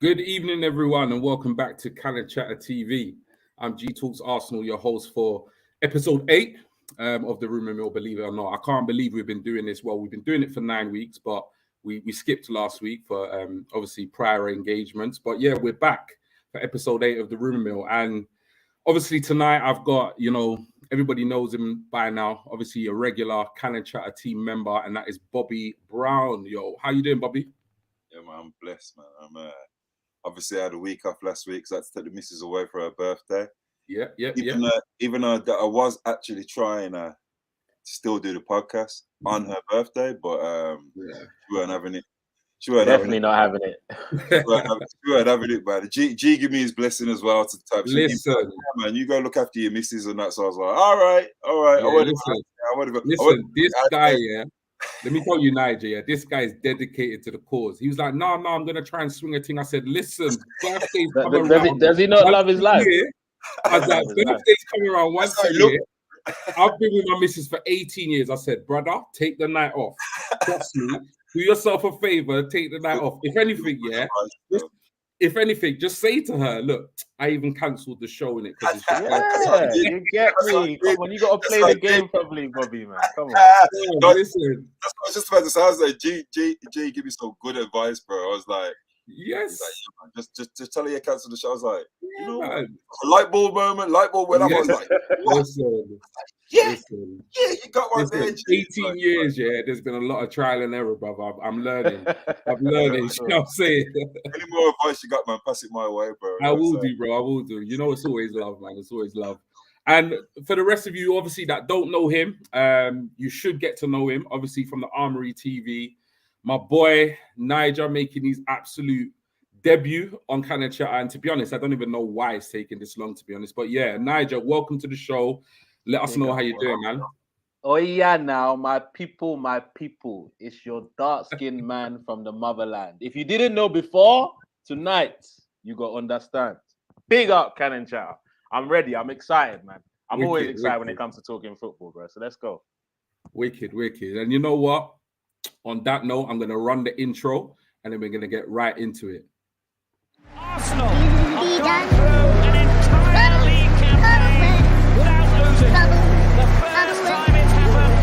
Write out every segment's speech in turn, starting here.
Good evening, everyone, and welcome back to Untitled Chapter TV. I'm G Talks Arsenal, your host for episode 8 of the Rumour Mill, believe it or not. I can't believe we've been doing this. Well, we've been doing it for 9 weeks, but we skipped last week for obviously prior engagements. But yeah, we're back for episode 8 of the Rumour Mill. And obviously tonight I've got, everybody knows him by now, obviously a regular Untitled Chapter team member, and that is Bobby Brown. Yo, how you doing, Bobby? Yeah, man, I'm blessed, man. I'm obviously I had a week off last week, so I had to take the missus away for her birthday. Even though I was actually trying to still do the podcast on her birthday, but she weren't having it. She weren't definitely not having it. She weren't having it, man. G give me his blessing as well to type. Listen, like, yeah, man, you go look after your missus and that. So I was like, all right. Yeah, listen, this guy, yeah. Let me tell you, Nigel, yeah, this guy is dedicated to the cause. He was like, no, I'm going to try and swing a thing. I said, listen, birthday's coming around. Does he not love his life? I was like, birthday's coming around once a year. I've been with my missus for 18 years. I said, brother, take the night off. Trust me. Do yourself a favor, take the night off. If anything, just say to her, look, I even cancelled the show in it. Yeah, you get me. Come on, you got to play the game properly, Bobby, man. Come on. Listen. That's what I was just about to say. I was like, G, give me some good advice, bro. I was like, yes. Like, yeah, just tell her you cancelled the show. I was like, a light bulb moment, when I was like, listen, yeah, you got one there. 18 years, yeah. There's been a lot of trial and error, brother. I'm learning. You know what I'm saying? Any more advice you got, man, pass it my way, bro. I will do, bro. I will do. You know, it's always love, man. It's always love. And for the rest of you, obviously, that don't know him, you should get to know him, obviously, from the Armory TV. My boy, Nigel, making his absolute debut on Untitled Chapter. And to be honest, I don't even know why it's taking this long, to be honest. But yeah, Nigel, welcome to the show. Let us know how you're doing, man. Oh, yeah, now, my people. It's your dark-skinned man from the motherland. If you didn't know before, tonight, you got to understand. Big up, Untitled Chapter. I'm ready. I'm excited, man. I'm always excited when it comes to talking football, bro. So let's go. Wicked. And you know what? On that note, I'm going to run the intro, and then we're going to get right into it. Arsenal have gone through an entire league campaign without losing. The first time it's happened.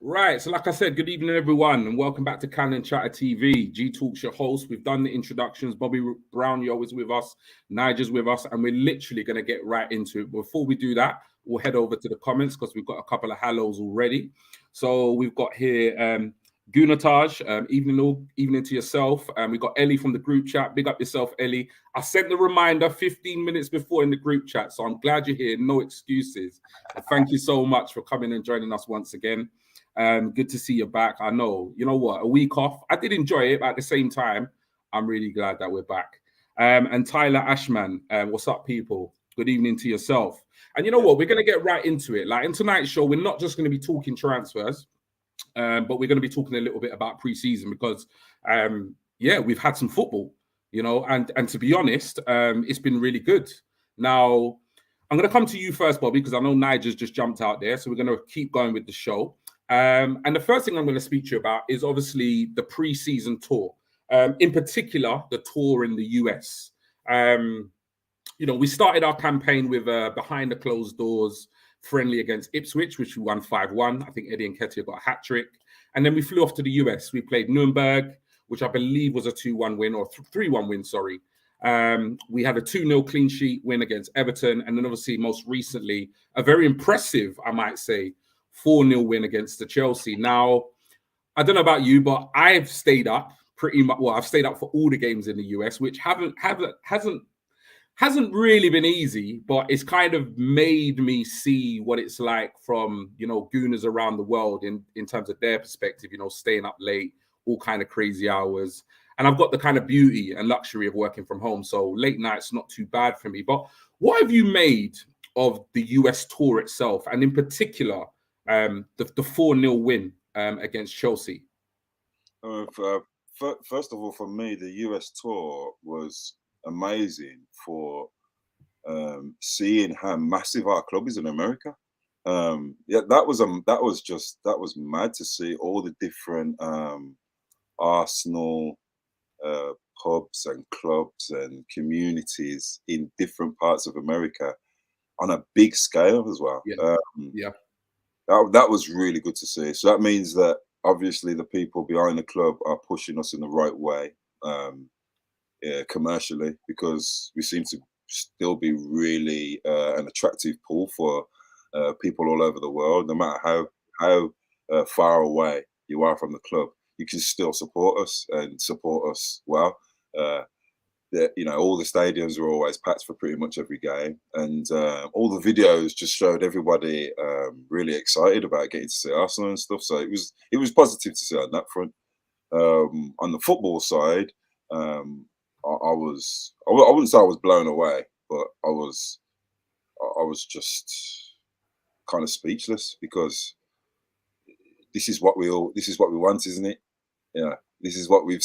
Right, so like I said, good evening, everyone, and welcome back to Untitled Chapter TV. G Talks, your host. We've done the introductions. Bobby Brown, you're always with us. Nigel's with us, and we're literally going to get right into it. Before we do that, we'll head over to the comments because we've got a couple of hellos already. So we've got here Gunataj, evening to yourself. We've got Ellie from the group chat. Big up yourself, Ellie. I sent the reminder 15 minutes before in the group chat, so I'm glad you're here. No excuses. And thank you so much for coming and joining us once again. Good to see you back. I know, you know what, a week off. I did enjoy it, but at the same time, I'm really glad that we're back. And Tyler Ashman, what's up, people? Good evening to yourself. And you know what, we're going to get right into it. Like in tonight's show, we're not just going to be talking transfers, but we're going to be talking a little bit about pre-season because, we've had some football, and to be honest, it's been really good. Now, I'm going to come to you first, Bobby, because I know Nigel's just jumped out there, so we're going to keep going with the show. And the first thing I'm going to speak to you about is obviously the pre-season tour, in particular, the tour in the US. We started our campaign with behind the closed doors friendly against Ipswich, which we won 5-1. I think Eddie Nketiah got a hat trick. And then we flew off to the US. We played Nuremberg, which I believe was a 2-1 win or 3-1 win, sorry. We had a 2-0 clean sheet win against Everton. And then obviously most recently, a very impressive, I might say, 4-0 win against the Chelsea. Now, I don't know about you, but I've stayed up pretty much. Well, I've stayed up for all the games in the US, which hasn't really been easy, but it's kind of made me see what it's like from, gooners around the world in terms of their perspective, staying up late, all kind of crazy hours. And I've got the kind of beauty and luxury of working from home. So late nights, not too bad for me. But what have you made of the US tour itself? And in particular, the 4-0 win against Chelsea? First of all, for me, the US tour was amazing for seeing how massive our club is in America. That was mad to see all the different Arsenal pubs and clubs and communities in different parts of America on a big scale as well. That was really good to see. So that means that obviously the people behind the club are pushing us in the right way, commercially, because we seem to still be really an attractive pool for people all over the world. No matter how far away you are from the club, you can still support us and support us well. All the stadiums are always packed for pretty much every game, and all the videos just showed everybody really excited about getting to see Arsenal and stuff. So it was positive to see on that front. On the football side, I wouldn't say I was blown away, but I was just kind of speechless, because this is what we want, isn't it? Yeah, this is what we've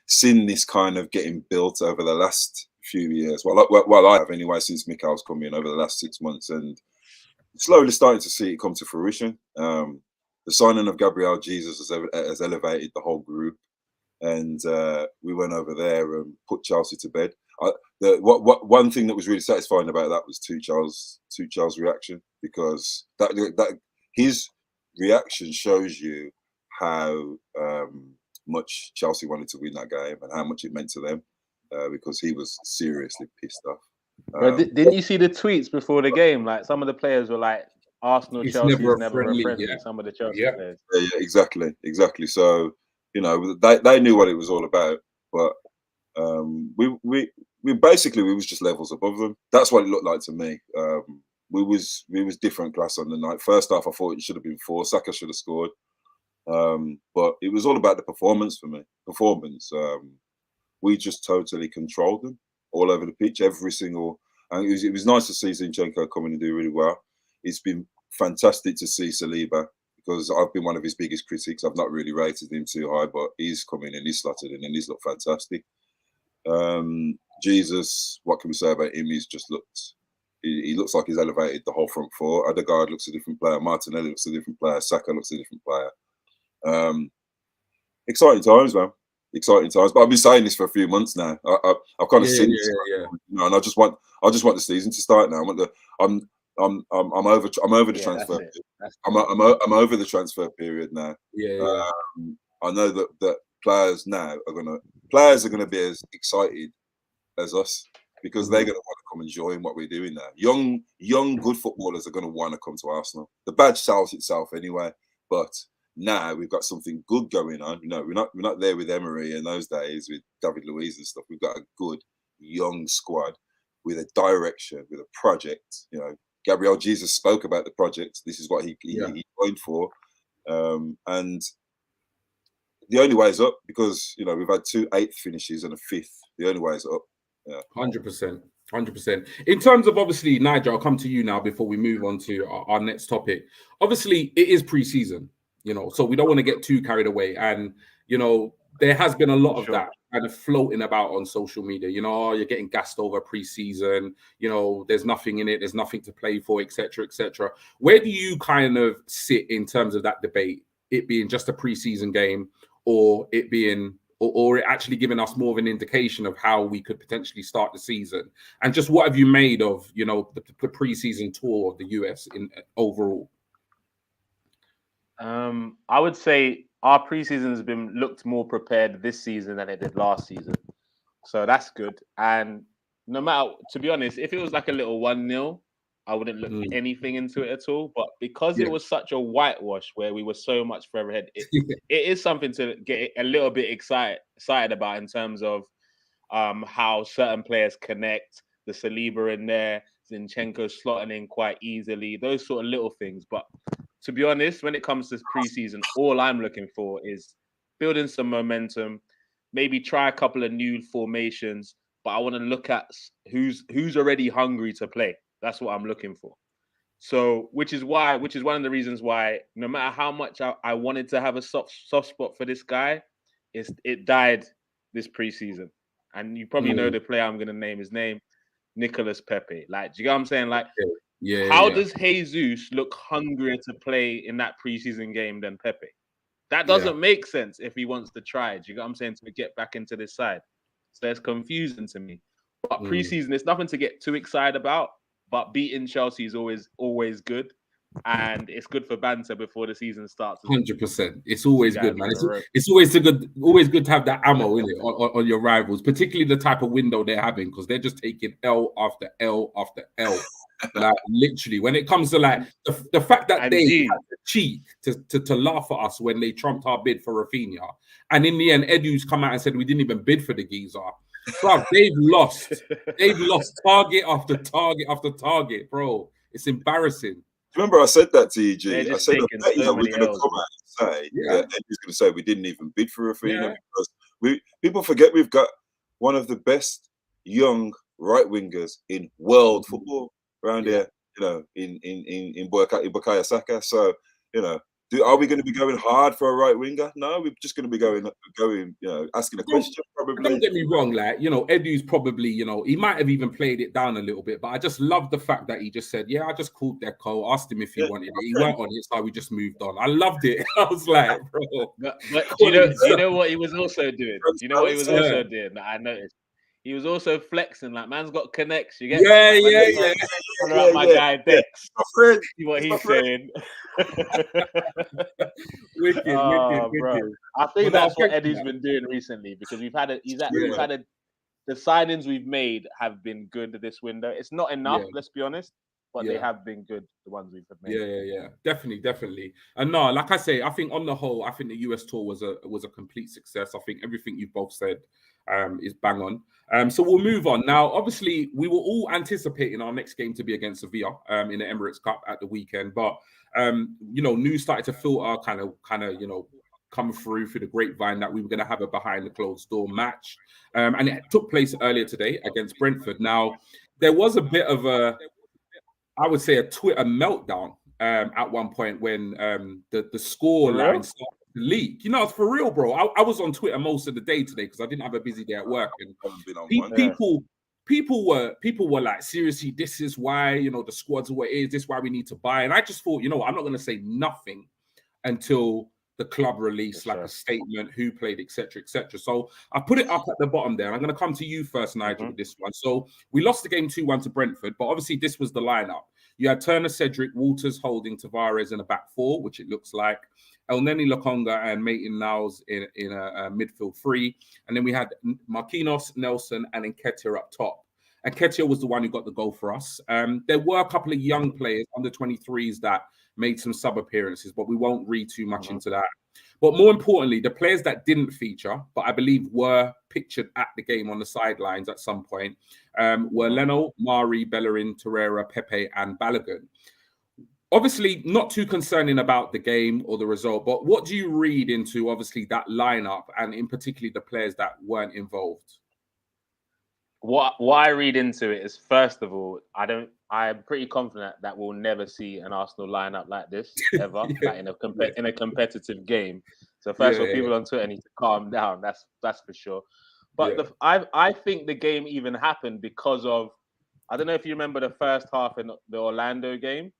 seen, this kind of getting built over the last few years. Well, I have anyway, since Mikel's come in over the last 6 months, and slowly starting to see it come to fruition. The signing of Gabriel Jesus has elevated the whole group, and we went over there and put Chelsea to bed. One thing that was really satisfying about that was Tuchel's reaction, because that his reaction shows you how much Chelsea wanted to win that game and how much it meant to them, because he was seriously pissed off. Bro, didn't you see the tweets before the game? Like, some of the players were like, "Arsenal, Chelsea is never a friendly." Yeah. Some of the Chelsea players. Yeah, exactly. So they knew what it was all about, but we basically was just levels above them. That's what it looked like to me. We was different class on the night. First half, I thought it should have been 4. Saka should have scored. But it was all about the performance for me. We just totally controlled them all over the pitch, every single. And it was nice to see Zinchenko come in and do really well. It's been fantastic to see Saliba, because I've been one of his biggest critics. I've not really rated him too high, but he's come in and he's slotted in and he's looked fantastic. Jesus, what can we say about him? He's just looked. He looks like he's elevated the whole front four. Odegaard looks a different player. Martinelli looks a different player. Saka looks a different player. Exciting times, man. Exciting times. But I've been saying this for a few months now. I've kind of seen this, and I just want the season to start now. I'm over the transfer. I'm over the transfer period now. I know that players are gonna be as excited as us, because they're gonna want to come and join what we're doing now. Young good footballers are gonna want to come to Arsenal. The badge sells itself anyway, but now we've got something good going on. We're not there with Emery in those days with David Luiz and stuff. We've got a good young squad with a direction, with a project. Gabriel Jesus spoke about the project. This is what he joined for, and the only way is up, because we've had 2 8th finishes and a 5th. The only way is up. 100%. In terms of, obviously, Nigel, I'll come to you now before we move on to our next topic. Obviously, it is pre-season, so we don't want to get too carried away. And, there has been a lot of that kind of floating about on social media. You're getting gassed over pre-season. There's nothing in it. There's nothing to play for, etc., etc. Where do you kind of sit in terms of that debate? It being just a pre-season game, or it being, or it actually giving us more of an indication of how we could potentially start the season? And just what have you made of, the pre-season tour of the US in overall? I would say our pre-season has been looked more prepared this season than it did last season. So that's good. And no matter, to be honest, if it was like a little 1-0, I wouldn't look anything into it at all. But because it was such a whitewash where we were so much further ahead, it is something to get a little bit excited about, in terms of how certain players connect. The Saliba in there, Zinchenko slotting in quite easily, those sort of little things. But to be honest, when it comes to preseason, all I'm looking for is building some momentum, maybe try a couple of new formations, but I want to look at who's already hungry to play. That's what I'm looking for. So, which is one of the reasons why, no matter how much I wanted to have a soft spot for this guy, it died this preseason. And you probably know the player I'm going to name his name. Nicolas Pepe. Like, do you get what I'm saying? Like, yeah. How does Jesus look hungrier to play in that preseason game than Pepe? That doesn't make sense if he wants to try. Do you get what I'm saying? To get back into this side. So it's confusing to me. But preseason, it's nothing to get too excited about. But beating Chelsea is always good. And it's good for banter before the season starts. 100%. It's always good, man. It's always good to have that ammo in it on your rivals, particularly the type of window they're having, because they're just taking L after L after L. Like, literally, when it comes to like the fact that they had the cheek to laugh at us when they trumped our bid for Rafinha, and in the end, Edu's come out and said we didn't even bid for the geezer. Bro, they've lost target after target after target, bro. It's embarrassing. Remember, I said that to EG. I said that we're going to come out and say that Edu's going to say we didn't even bid for Rafinha because people forget we've got one of the best young right wingers in world football around here, you know, in Bukayo Saka. So, you know, are we going to be going hard for a right winger? No, we're just going to be going, you know, asking a question. Probably. Don't get me wrong, like, you know, Edu's probably, you know, he might have even played it down a little bit, but I just love the fact that he just said, yeah, I just called Deco, asked him if he wanted it. He went on it, so we just moved on. I loved it. I was like, bro. But you know what he was also doing? You know what he was also doing that I noticed? He was also flexing, like, man's got connects. You get my guy Dex. See what he's saying. wicked. I think that's what Eddie's been doing recently, because we've had the signings we've made have been good this window. It's not enough, let's be honest, but they have been good, the ones we've made. Yeah. Definitely. And no, like I say, I think on the whole, I think the US tour was a complete success. I think everything you've both said is bang on. So we'll move on. Now, obviously, we were all anticipating our next game to be against Sevilla in the Emirates Cup at the weekend. But, you know, news started to filter, kind of, you know, come through the grapevine that we were going to have a behind the closed door match. And it took place earlier today against Brentford. Now, there was a bit of I would say a Twitter meltdown at one point when the score line started to leak. You know, it's for real, bro. I was on Twitter most of the day today because I didn't have a busy day at work, and people were like, seriously, this is why, you know, the squad's what it is. This is why we need to buy. And I just thought, you know, I'm not going to say nothing until the club released like a statement, who played, etc. So I put it up at the bottom there. I'm going to come to you first, Nigel, with this one. So we lost the game 2-1 to Brentford, but obviously this was the lineup. You had Turner, Cedric, Walters, Holding, Tavares in a back four, which it looks like. El Neni Lokonga and Maitland-Niles in a midfield three. And then we had Marquinhos, Nelson, and Nketiah up top. And Nketiah was the one who got the goal for us. There were a couple of young players, under 23s, that made some sub appearances, but we won't read too much into that. But more importantly, the players that didn't feature, but I believe were pictured at the game on the sidelines at some point, were Leno, Mari, Bellerin, Torreira, Pepe, and Balogun. Obviously, not too concerning about the game or the result, but what do you read into, obviously, that lineup and in particular the players that weren't involved? What I read into it is, first of all, I'm pretty confident that we'll never see an Arsenal lineup like this ever, like in a competitive game. So first of all, people on Twitter need to calm down. That's for sure. But I think the game even happened because of, I don't know if you remember the first half in the Orlando game,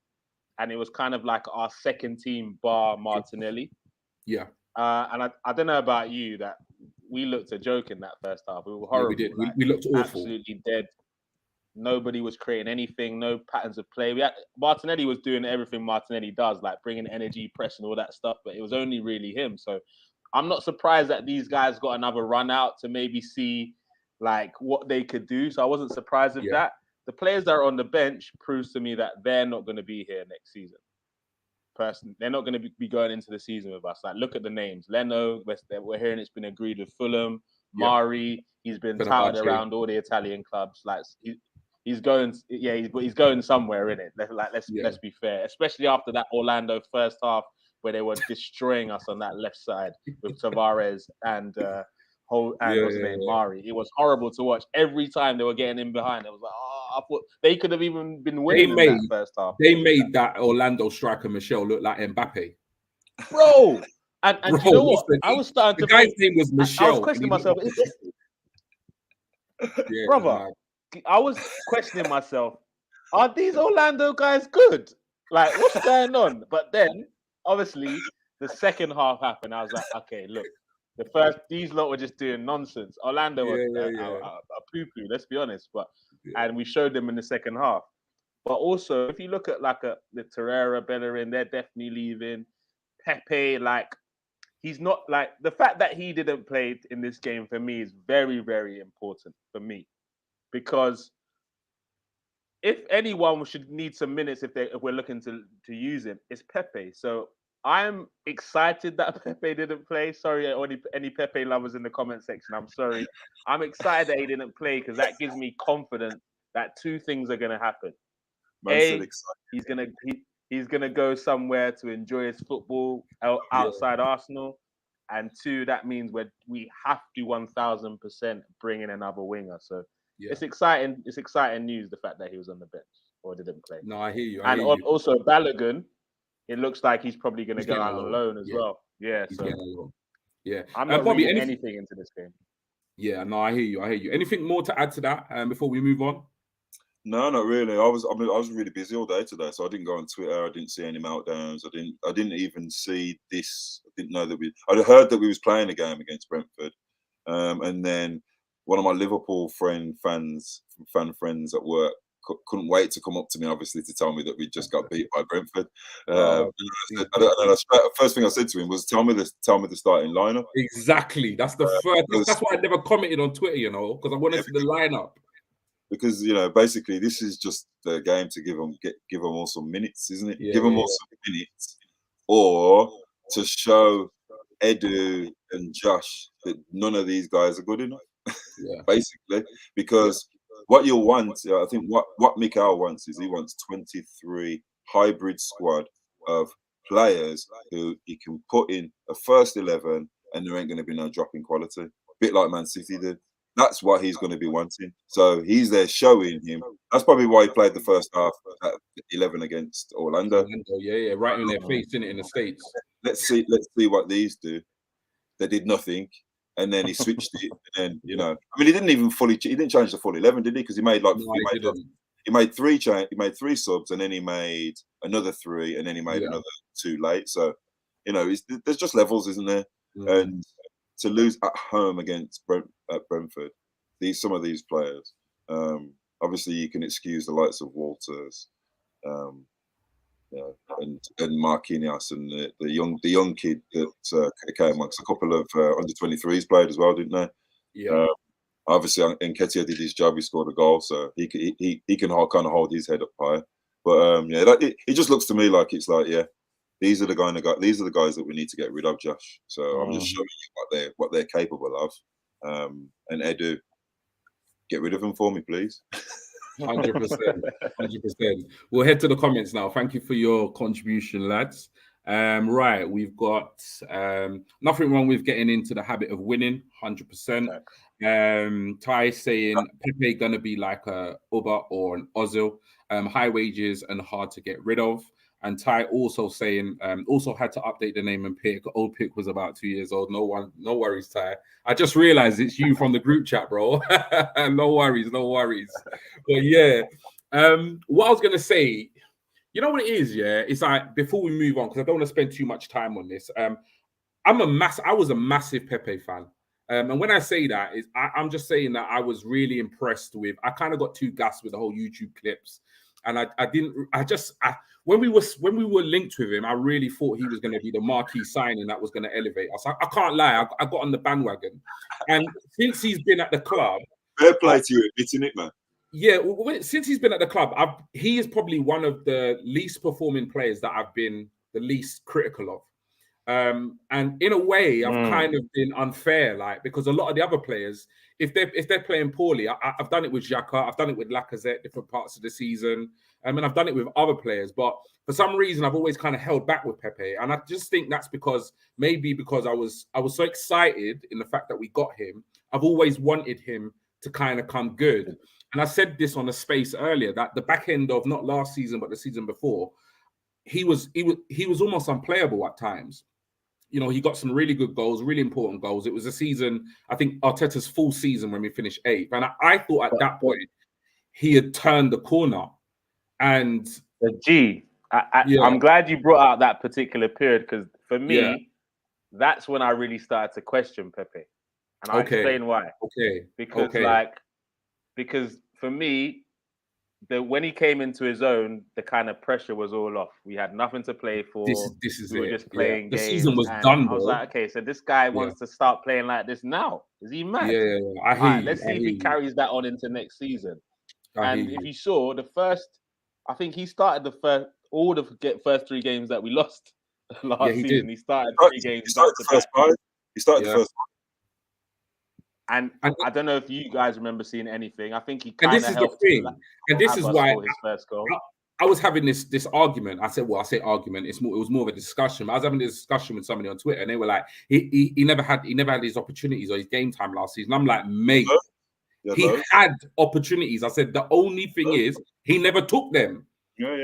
and it was kind of like our second team bar Martinelli. Yeah. And I don't know about you, that we looked a joke in that first half. We were horrible. Yeah, we did. We looked awful. Absolutely dead. Nobody was creating anything, no patterns of play. Martinelli was doing everything Martinelli does, like bringing energy, press, and all that stuff, but it was only really him. So I'm not surprised that these guys got another run out to maybe see like what they could do. So I wasn't surprised with that. The players that are on the bench proves to me that they're not going to be here next season. Personally, they're not going to be going into the season with us. Like, look at the names. Leno, we're hearing it's been agreed with Fulham. Mari, he's been touted around all the Italian clubs. Like, he's going, he's going somewhere in it. Let's be fair, especially after that Orlando first half where they were destroying us on that left side with Tavares and what's his name, Mari. It was horrible to watch. Every time they were getting in behind, it was like, I thought they could have even been winning in that first half. They made that Orlando striker Michel look like Mbappe, bro. And bro, you know what? I was starting to. The guy's name was Michel. I was questioning myself. Brother, questioning myself. Are these Orlando guys good? Like, what's going on? But then, obviously, the second half happened. I was like, okay, look, these lot were just doing nonsense. Orlando were poo-poo, let's be honest. And we showed them in the second half. But also, if you look at the Torreira, Bellerin, they're definitely leaving. Pepe, he's not the fact that he didn't play in this game for me is very, very important for me, because if anyone should need some minutes if we're looking to use him, it's Pepe. So I'm excited that Pepe didn't play. Sorry, any Pepe lovers in the comment section. I'm sorry. I'm excited that he didn't play because that gives me confidence that two things are going to happen. He's gonna go somewhere to enjoy his football outside Arsenal, and two, that means we have to 1000% bring in another winger. So it's exciting. It's exciting news, the fact that he was on the bench or didn't play. No, I hear you. Also Balogun, it looks like he's probably going to go out on loan as well. Yeah, I'm not reading anything into this game. Yeah, no, I hear you. Anything more to add to that before we move on? No, not really. I was really busy all day today, so I didn't go on Twitter. I didn't see any meltdowns. I didn't even see this. I didn't know that I'd heard that we was playing a game against Brentford, and then one of my Liverpool fan friends at work couldn't wait to come up to me, obviously, to tell me that we just got beat by Brentford. First thing I said to him was, "Tell me the starting lineup." Exactly. That's the first. That's why I never commented on Twitter, because I wanted to see the lineup. Because basically, this is just the game to give them all some minutes, isn't it? Give them all some minutes, or to show Edu and Josh that none of these guys are good enough. Basically, because what you'll want, I think what Mikel wants is he wants 23 hybrid squad of players who he can put in a first 11, and there ain't going to be no drop in quality. A bit like Man City did. That's what he's going to be wanting. So he's there showing him. That's probably why he played the first half at 11 against Orlando. Yeah, right in their face, in the States. Let's see what these do. They did nothing, and then he switched it. And then he didn't even he didn't change the full 11, did he? Because he made he made three subs, and then he made another 3, and then he made another 2 late. So there's just levels, isn't there? And to lose at home against Brentford, some of these players, obviously you can excuse the likes of Walters, and Marquinhos and the young kid that came amongst a couple of under 23s played as well, didn't they? Yeah. Obviously, Nketiah did his job. He scored a goal, so he can kind of hold his head up high. But it just looks to me like it's like these are the guys that we need to get rid of, Josh. So I'm just showing you what they're capable of. And Edu, get rid of them for me, please. 100%. We'll head to the comments now. Thank you for your contribution, lads. Right, we've got nothing wrong with getting into the habit of winning. 100%. Ty saying Pepe gonna be like a Uber or an Ozil, high wages and hard to get rid of. And Ty also saying, also had to update the name and pick. Old pick was about 2 years old. No worries, Ty. I just realized it's you from the group chat, bro. No worries. But yeah, what I was gonna say, you know what it is, it's like, before we move on, because I don't want to spend too much time on this. I was a massive Pepe fan. And when I say that, I'm just saying that I was really impressed with. I kind of got too gassed with the whole YouTube clips. And when we were linked with him, I really thought he was going to be the marquee signing that was going to elevate us. I can't lie, I got on the bandwagon, and since he's been at the club, fair play to you, admitting it, man. Yeah, since he's been at the club, he is probably one of the least performing players that I've been the least critical of. And in a way, I've kind of been unfair, because a lot of the other players, if they're playing poorly, I've done it with Xhaka, I've done it with Lacazette, different parts of the season, and I've done it with other players. But for some reason, I've always kind of held back with Pepe, and I just think that's because I was so excited in the fact that we got him. I've always wanted him to kind of come good, and I said this on a space earlier that the back end of not last season but the season before, he was almost unplayable at times. He got some really good goals, really important goals. It was a season, I think Arteta's full season when we finished 8th. And I thought at that point, he had turned the corner. And I'm glad you brought out that particular period, because for me, that's when I really started to question Pepe. And I'll explain why. Because for me, when he came into his own, the kind of pressure was all off. We had nothing to play for. This is we were just playing games. The season was done, I was like, okay, so this guy wants to start playing like this now. Is he mad? Let's see if he carries that on into next season. If you saw the first, I think he started the first 3 games that we lost last season. He started 3 games. He started the first 5. He started the first 5. And I don't know if you guys remember seeing anything. I think he kind of helped. This is the thing, and this is why his first goal. I was having this argument. I say argument. It was more of a discussion. I was having this discussion with somebody on Twitter, and they were like, he never had his opportunities or his game time last season. I'm like, mate, he had opportunities. I said the only thing is he never took them.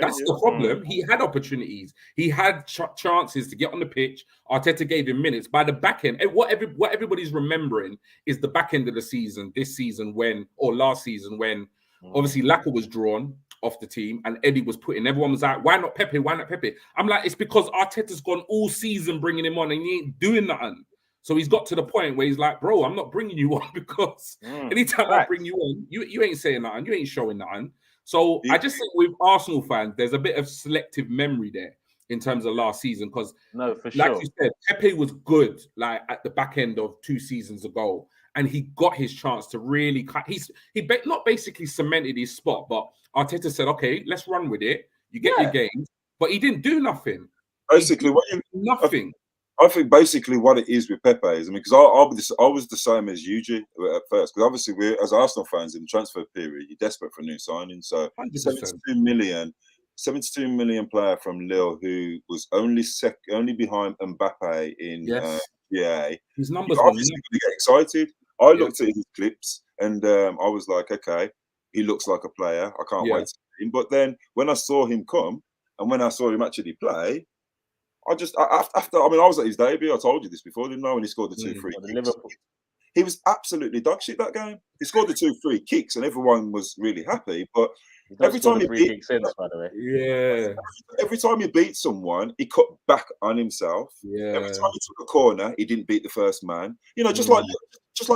That's the problem. He had opportunities. He had chances to get on the pitch. Arteta gave him minutes. By the back end, what everybody's remembering is the back end of the season, last season when obviously Laka was drawn off the team and Eddie was put in. Everyone was like, why not Pepe? Why not Pepe? I'm like, it's because Arteta's gone all season bringing him on and he ain't doing nothing. So he's got to the point where he's like, bro, I'm not bringing you on because anytime I bring you on, you ain't saying nothing. You ain't showing nothing. So I just think with Arsenal fans, there's a bit of selective memory there in terms of last season. Because like you said, Pepe was good like at the back end of 2 seasons ago. And he got his chance to really not basically cemented his spot, but Arteta said, okay, let's run with it. You get your games. But he didn't do nothing. Basically, nothing. I think basically what it is with Pepe is, because I was the same as Yuji at first, because obviously we're, as Arsenal fans in the transfer period, you're desperate for a new signing. So 72 million player from Lille who was only behind Mbappe in his numbers obviously going to get excited. I looked at his clips and I was like, okay, he looks like a player. I can't wait to see him. But then when I saw him come and when I saw him actually play, I was at his debut. I told you this before, didn't I? When he scored the 2 free kicks. He was absolutely dog shit that game. He scored the 2 free kicks and everyone was really happy. But every time he beat, by the way. Every time he beat someone, he cut back on himself. Every time he took a corner, he didn't beat the first man. You know, just like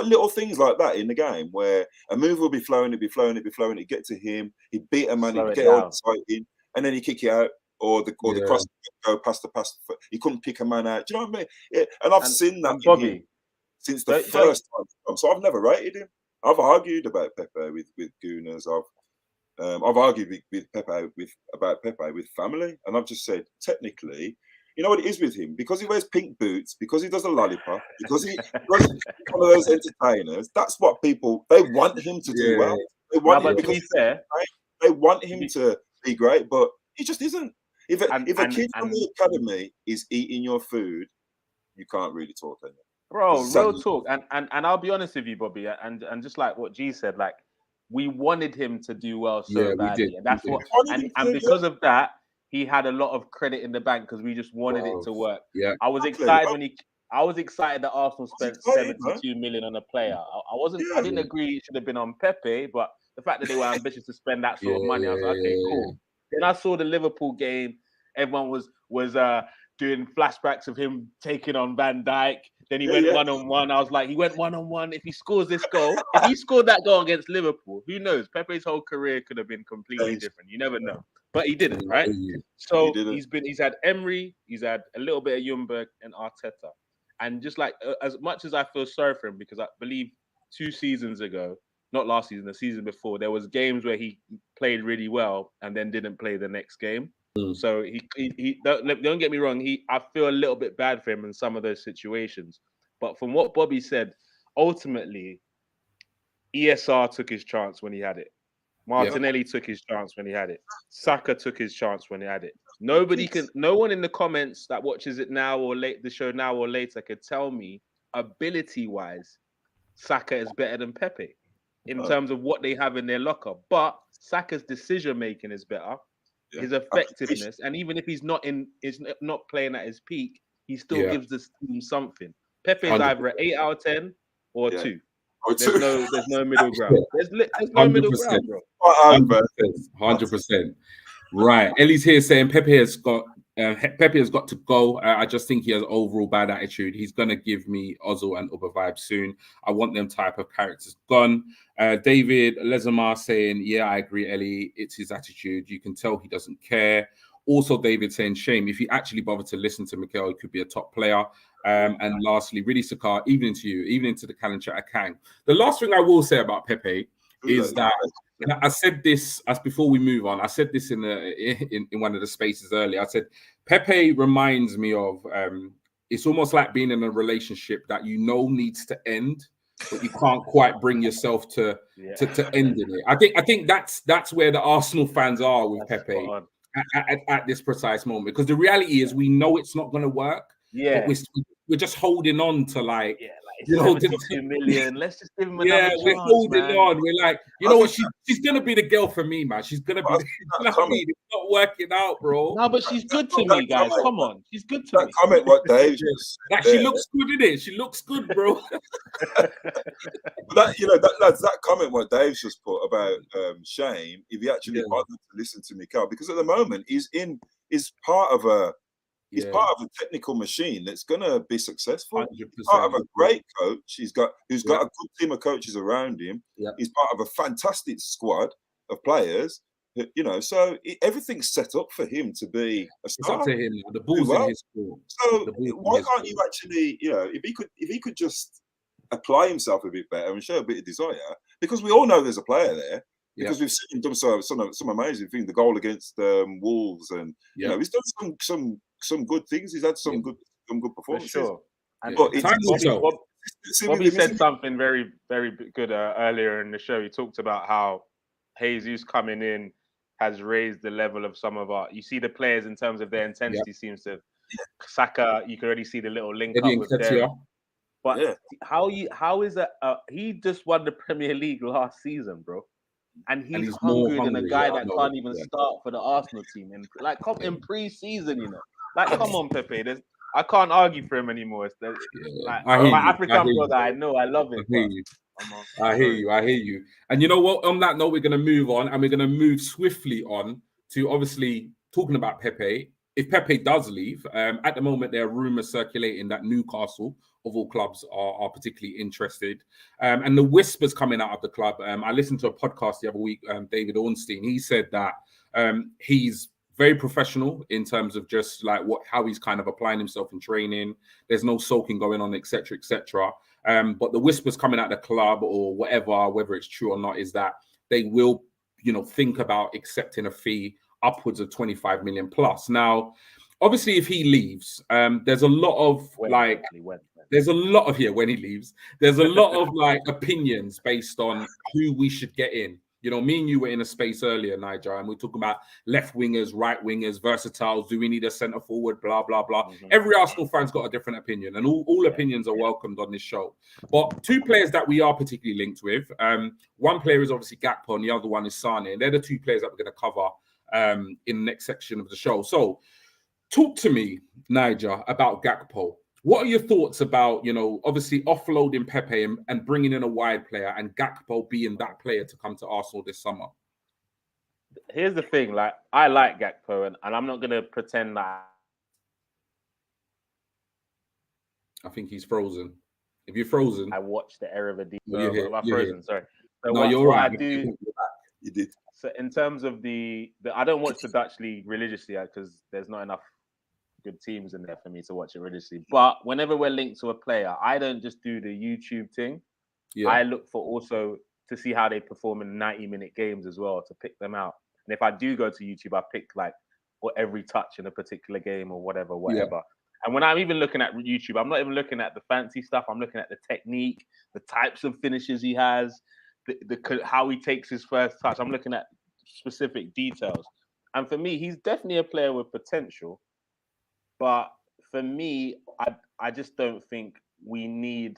little things like that in the game where a move will be flowing, it'd get to him, he'd beat a man, he'd get all excited, and then he'd kick it out. Or the cross go past the pass. He couldn't pick a man out. Do you know what I mean? Yeah. And I've seen that in him since the first time. So I've never rated him. I've argued about Pepe with Gooners. I've argued with Pepe about Pepe with family, and I've just said technically, you know what it is with him, because he wears pink boots, because he does a lollipop, because he's one of those entertainers. That's what people they want him to do well. They want him, to be fair, they want him to be great, but he just isn't. If a kid from the academy is eating your food, you can't really talk to him. Bro, real talk. And I'll be honest with you, Bobby, and just like what G said, like we wanted him to do well so badly. And that's what and because of that, he had a lot of credit in the bank because we just wanted it to work. Yeah. I was excited that Arsenal spent 72 million on a player. I didn't agree it should have been on Pepe, but the fact that they were ambitious to spend that sort of money, I was like, okay, cool. Then I saw the Liverpool game. Everyone was doing flashbacks of him taking on Van Dijk. Then he went one-on-one. I was like, he went one-on-one. If he scores this goal, if he scored that goal against Liverpool, who knows? Pepe's whole career could have been completely different. You never know. But he didn't, right? So he's had Emery, he's had a little bit of Ljungberg and Arteta. And just like, as much as I feel sorry for him, because I believe 2 seasons ago, not last season, the season before, there was games where he played really well and then didn't play the next game. So he don't get me wrong, I feel a little bit bad for him in some of those situations. But from what Bobby said, ultimately, ESR took his chance when he had it. Martinelli took his chance when he had it. Saka took his chance when he had it. No one in the comments that watches it now or the show now or later could tell me ability-wise, Saka is better than Pepe in terms of what they have in their locker. But Saka's decision-making is better. His effectiveness, and even if he's not playing at his peak, he still gives this team something. Pepe is either an 8 out of 10 or 2. There's no middle ground. There's no middle ground, bro. 100%. Right. Ellie's here saying Pepe has got to go. I just think he has overall bad attitude. He's gonna give me Ozil and Uber vibes soon. I want them type of characters gone. David Lezamar saying, yeah, I agree, Ellie. It's his attitude. You can tell he doesn't care. Also, David saying, shame. If he actually bothered to listen to Mikel, he could be a top player. And lastly, really, Sakar, evening to you, evening to the Calendar Chat Kang. The last thing I will say about Pepe is that I said this as before we move on. I said this in one of the spaces earlier. I said Pepe reminds me of it's almost like being in a relationship that you know needs to end, but you can't quite bring yourself to ending it. I think that's where the Arsenal fans are with Pepe at this precise moment, because the reality is we know it's not going to work. Yeah, but we're just holding on to like. You know, 2 million. Let's just give him another chance, we're holding man. on. We're like, you know what? She's gonna be the girl for me, man. She's gonna be. It's not working out, bro. No, but she's good to me, guys. Come on, she's good to me. Comment what Dave just. She looks good, innit? She looks good, bro. that comment what Dave's just put about shame. If he actually bothered to listen to Mikel, because at the moment he's part of a. He's part of a technical machine that's going to be successful. 100%. He's part of a great coach. Who's got a good team of coaches around him. Yeah. He's part of a fantastic squad of players. You know, so everything's set up for him to be a star. It's up to him. The ball's in his court. So why can't you actually, if he could just apply himself a bit better and show a bit of desire? Because we all know there's a player there. Because we've seen him do some amazing things. The goal against Wolves, and you know, he's done some good things. He's had some good performances. For sure. And Bobby said something very, very good earlier in the show. He talked about how Jesus coming in has raised the level of some of our. You see the players in terms of their intensity seems to. Saka, you can already see the little link up with them. But how is that? He just won the Premier League last season, bro. And he's hungrier than a guy that can't even start for the Arsenal team. And in pre-season, you know. Like, come on, Pepe. I can't argue for him anymore. My African brother, I know, I love it. I hear you. And you know what? On that note, we're going to move on, and we're going to move swiftly on to obviously talking about Pepe. If Pepe does leave, at the moment there are rumours circulating that Newcastle, of all clubs, are particularly interested. And the whispers coming out of the club. I listened to a podcast the other week, David Ornstein. He said that he's very professional in terms of just like how he's kind of applying himself in training. There's no sulking going on, etc., etc. But the whispers coming out of the club or whatever, whether it's true or not, is that they will, think about accepting a fee upwards of 25 million plus. Now, obviously, if he leaves, there's a lot of when he leaves, there's a lot of opinions based on who we should get in. Me and you were in a space earlier, Niger, and we're talking about left wingers, right wingers, versatiles. Do we need a centre forward? Blah, blah, blah. Mm-hmm. Every Arsenal fan's got a different opinion, and all opinions are welcomed on this show. But two players that we are particularly linked with, one player is obviously Gakpo, and the other one is Sane. And they're the two players that we're going to cover in the next section of the show. So talk to me, Niger, about Gakpo. What are your thoughts about, obviously offloading Pepe and bringing in a wide player and Gakpo being that player to come to Arsenal this summer? Here's the thing, I like Gakpo and I'm not going to pretend that. I think he's frozen. If you're frozen. I watched the Eredivisie. Am I frozen? Sorry. So no, you're right. You did. So in terms of the I don't watch the Dutch league religiously because there's not enough good teams in there for me to watch it religiously. But whenever we're linked to a player, I don't just do the YouTube thing. Yeah. I look for also to see how they perform in 90-minute games as well to pick them out. And if I do go to YouTube, I pick or every touch in a particular game or whatever. Yeah. And when I'm even looking at YouTube, I'm not even looking at the fancy stuff. I'm looking at the technique, the types of finishes he has, the how he takes his first touch. I'm looking at specific details. And for me, he's definitely a player with potential. But for me, I just don't think we need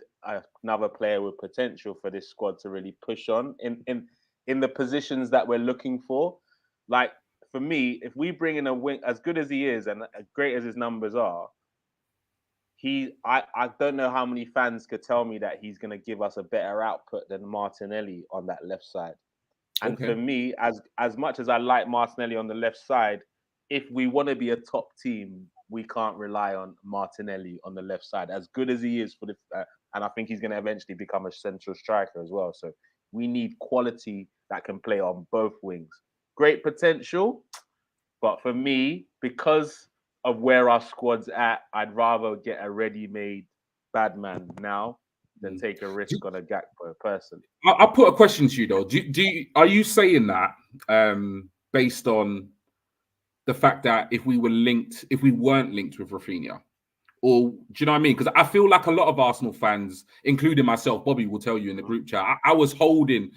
another player with potential for this squad to really push on in the positions that we're looking for. For me, if we bring in a wing, as good as he is and as great as his numbers are, I don't know how many fans could tell me that he's going to give us a better output than Martinelli on that left side. And for me, as much as I like Martinelli on the left side, if we want to be a top team, we can't rely on Martinelli on the left side. As good as he is and I think he's going to eventually become a central striker as well. So we need quality that can play on both wings. Great potential, but for me, because of where our squad's at, I'd rather get a ready-made bad man now than take a risk on a Gakpo personally. I'll put a question to you though. Are you saying that based on the fact that if we weren't linked with Rafinha? Or do you know what I mean? Because I feel like a lot of Arsenal fans, including myself, Bobby will tell you in the group chat, I was holding you.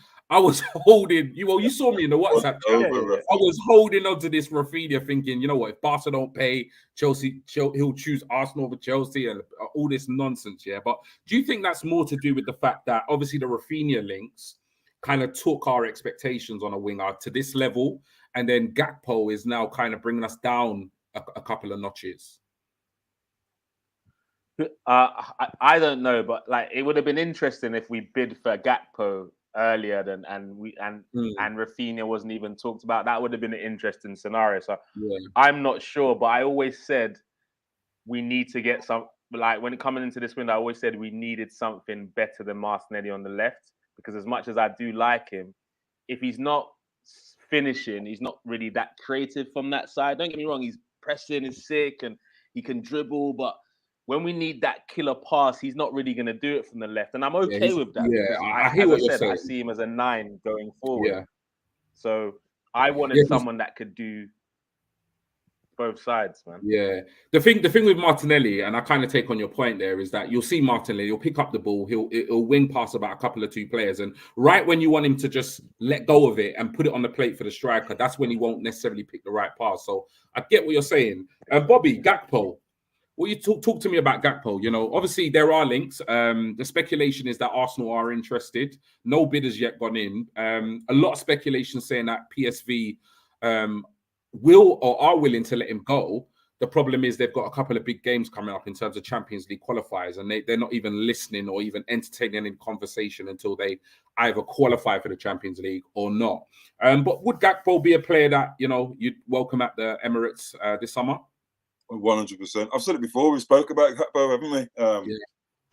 Well, you saw me in the WhatsApp chat. I was holding on to this Rafinha, thinking, you know what? If Barca don't pay Chelsea, he'll choose Arsenal over Chelsea and all this nonsense. Yeah, but do you think that's more to do with the fact that obviously the Rafinha links kind of took our expectations on a winger to this level, and then Gakpo is now kind of bringing us down a couple of notches? I don't know, but like it would have been interesting if we bid for Gakpo earlier and Rafinha wasn't even talked about. That would have been an interesting scenario. So I'm not sure, but I always said we need to get some. Like when coming into this window, I always said we needed something better than Martinelli on the left, because as much as I do like him, if he's not finishing, he's not really that creative from that side. Don't get me wrong, he's pressing, is sick, and he can dribble, but when we need that killer pass, he's not really going to do it from the left. And I'm okay with that. Yeah, I hear what you're saying. I see him as a 9 going forward. Yeah. So I wanted someone that could do both sides, man. Yeah. The thing with Martinelli, and I kind of take on your point there, is that you'll see Martinelli, he'll pick up the ball, he'll wing past about a couple of 2 players. And right when you want him to just let go of it and put it on the plate for the striker, that's when he won't necessarily pick the right pass. So I get what you're saying. Bobby, Gakpo. Well, you talk to me about Gakpo. You know, obviously there are links. The speculation is that Arsenal are interested. No bid has yet gone in. A lot of speculation saying that PSV will or are willing to let him go. The problem is they've got a couple of big games coming up in terms of Champions League qualifiers, and they're not even listening or even entertaining any conversation until they either qualify for the Champions League or not. But would Gakpo be a player that, you know, you'd welcome at the Emirates this summer? 100%. I've said it before. We spoke about Gakpo, haven't we?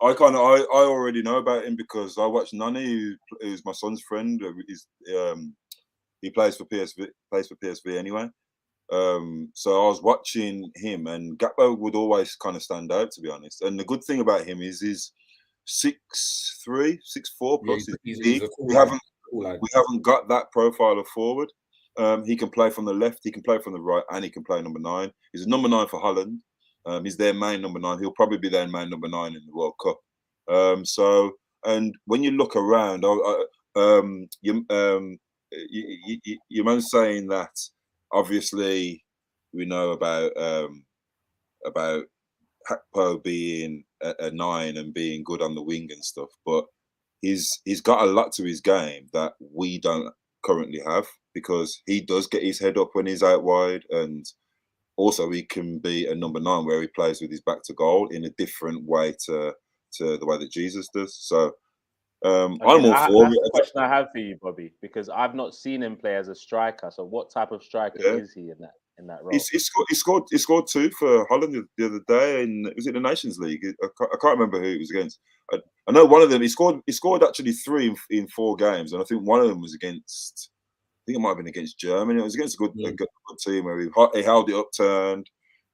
I already know about him because I watched Nani, who's my son's friend. He plays for PSV anyway. So I was watching him, and Gakpo would always kind of stand out, to be honest. And the good thing about him is he's 6'3", 6'4" plus. We haven't got that profile of forward. He can play from the left, he can play from the right, and he can play number 9. He's a number 9 for Holland. He's their main number 9. He'll probably be their main number 9 in the World Cup. And when you look around, your man's saying that obviously we know about Gakpo being a 9 and being good on the wing and stuff, but he's got a lot to his game that we don't currently have, because he does get his head up when he's out wide, and also he can be a number 9 where he plays with his back to goal in a different way to the way that Jesus does. So I'm all for it. That's the question I have for you, Bobby, because I've not seen him play as a striker. So what type of striker is he in that role? He scored 2 for Holland the other day, and was it the Nations League? I can't remember who it was against. I know one of them. He scored actually 3 in 4 games, and I think one of them was against. I think it might have been against Germany. It was against a good team where he held it up, turned,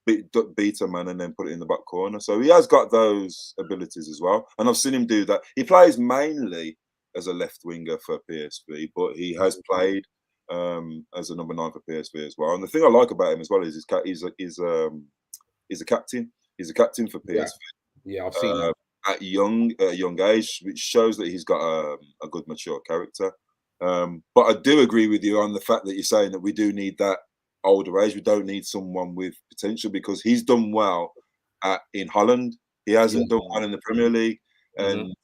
beat a man, and then put it in the back corner. So he has got those abilities as well. And I've seen him do that. He plays mainly as a left winger for PSV, but he has played as a number 9 for PSV as well. And the thing I like about him as well is he's a captain. He's a captain for PSV. Yeah, I've seen him. At a young age, which shows that he's got a good mature character. But I do agree with you on the fact that you're saying that we do need that older age. We don't need someone with potential, because he's done well in Holland. He hasn't done well in the Premier League, and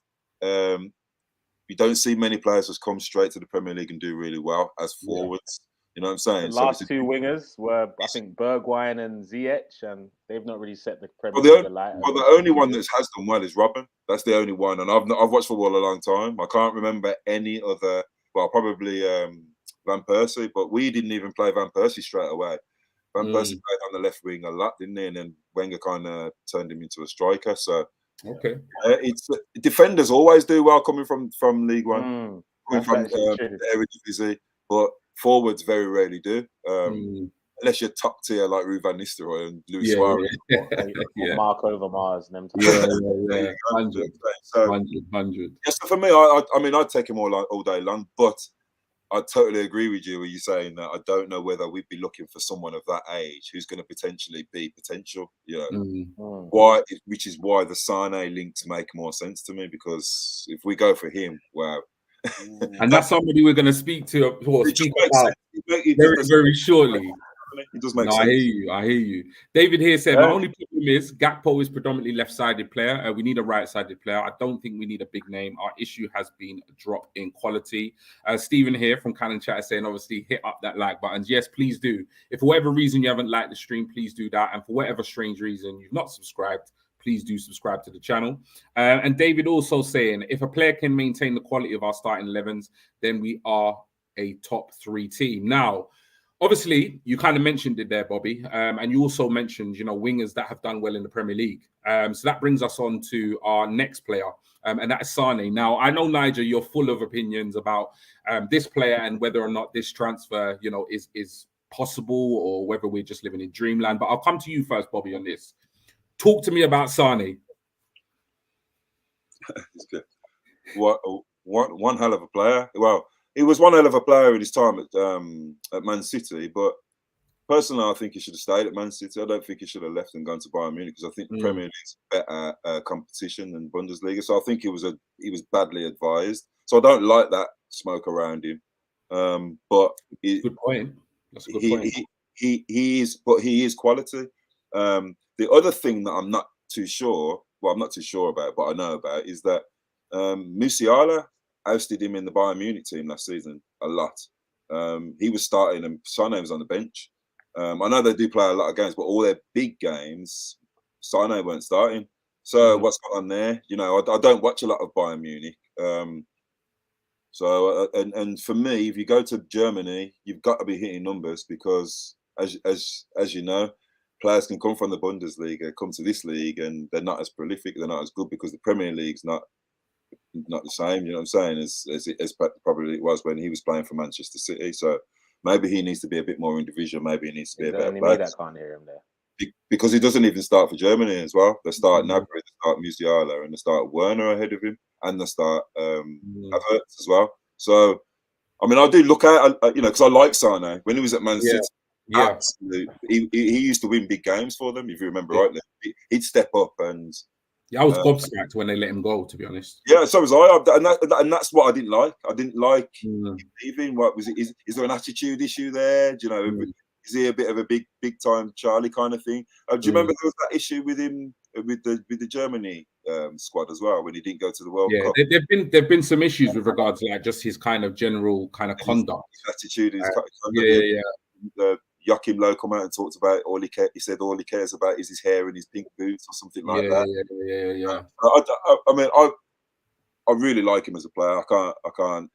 you don't see many players just come straight to the Premier League and do really well as forwards. You know what I'm saying? The last two wingers were, I think, Bergwijn and Ziyech, and they've not really set the Premier Well, League alight. the only one that has done well is Robin. That's the only one, and I've watched football a long time. I can't remember any other. Well, probably Van Persie, but we didn't even play Van Persie straight away. Van Persie played on the left wing a lot, didn't he? And then Wenger kind of turned him into a striker. So okay, it's defenders always do well coming from League One, coming from Eredivisie, but forwards very rarely do. Unless you're top tier like Ruud van Nistelrooy and Luis Suarez, or Mark Overmars, and them. 100. So for me, I mean, I'd take him all day long, but I totally agree with you when you're saying that I don't know whether we'd be looking for someone of that age who's going to potentially be potential. Why? Which is why the Sane links make more sense to me, because if we go for him, wow. And that's somebody we're going to speak to or speak about very shortly. It does make sense. I hear you. David here said, my only problem is Gakpo is predominantly left-sided player. We need a right-sided player. I don't think we need a big name. Our issue has been a drop in quality. Stephen here from Cannon Chat is saying, obviously, hit up that like button. Yes, please do. If for whatever reason you haven't liked the stream, please do that. And for whatever strange reason you've not subscribed, please do subscribe to the channel. And David also saying, if a player can maintain the quality of our starting 11s, then we are a top 3 team. Now, obviously, you kind of mentioned it there, Bobby, and you also mentioned, wingers that have done well in the Premier League. So that brings us on to our next player, and that is Sane. Now, I know, Nigel, you're full of opinions about this player and whether or not this transfer, is possible or whether we're just living in dreamland. But I'll come to you first, Bobby, on this. Talk to me about Sane. It's good. One hell of a player. Well, he was one hell of a player in his time at Man City, but personally, I think he should have stayed at Man City. I don't think he should have left and gone to Bayern Munich, because I think the Premier League's better competition than Bundesliga. So I think he was badly advised. So I don't like that smoke around him. But good point. That's a good point. He is quality. The other thing that I'm not too sure about, but I know about, is that Musiala ousted him in the Bayern Munich team last season a lot. He was starting and Sane was on the bench. I know they do play a lot of games, but all their big games, Sane weren't starting. So what's going on there? I don't watch a lot of Bayern Munich. And for me, if you go to Germany, you've got to be hitting numbers, because as you know, players can come from the Bundesliga, come to this league, and they're not as prolific, they're not as good, because the Premier League's not the same, you know what I'm saying, as probably it was when he was playing for Manchester City. So maybe he needs to be a bit more individual. Maybe he needs to be a better player. I can't hear him there. Because he doesn't even start for Germany as well. They start Gnabry, they start Musiala, and they start Werner ahead of him, and they start Havertz as well. So, I mean, I do look at, because I like Sane. When he was at Man City, he used to win big games for them, if you remember rightly. He'd step up and... Yeah, I was gobsmacked when they let him go, to be honest. Yeah, so was I, and that's what I didn't like. I didn't like him leaving. What was it? Is there an attitude issue there? Do you know, is he a bit of a big time Charlie kind of thing? Do you remember there was that issue with him with the Germany squad as well when he didn't go to the World Cup? Yeah, there've been some issues with regards to just his kind of general kind of conduct. His attitude, his Joachim Low come out and talked about he said all he cares about is his hair and his pink boots or something like that. Yeah. I mean, I really like him as a player. I'm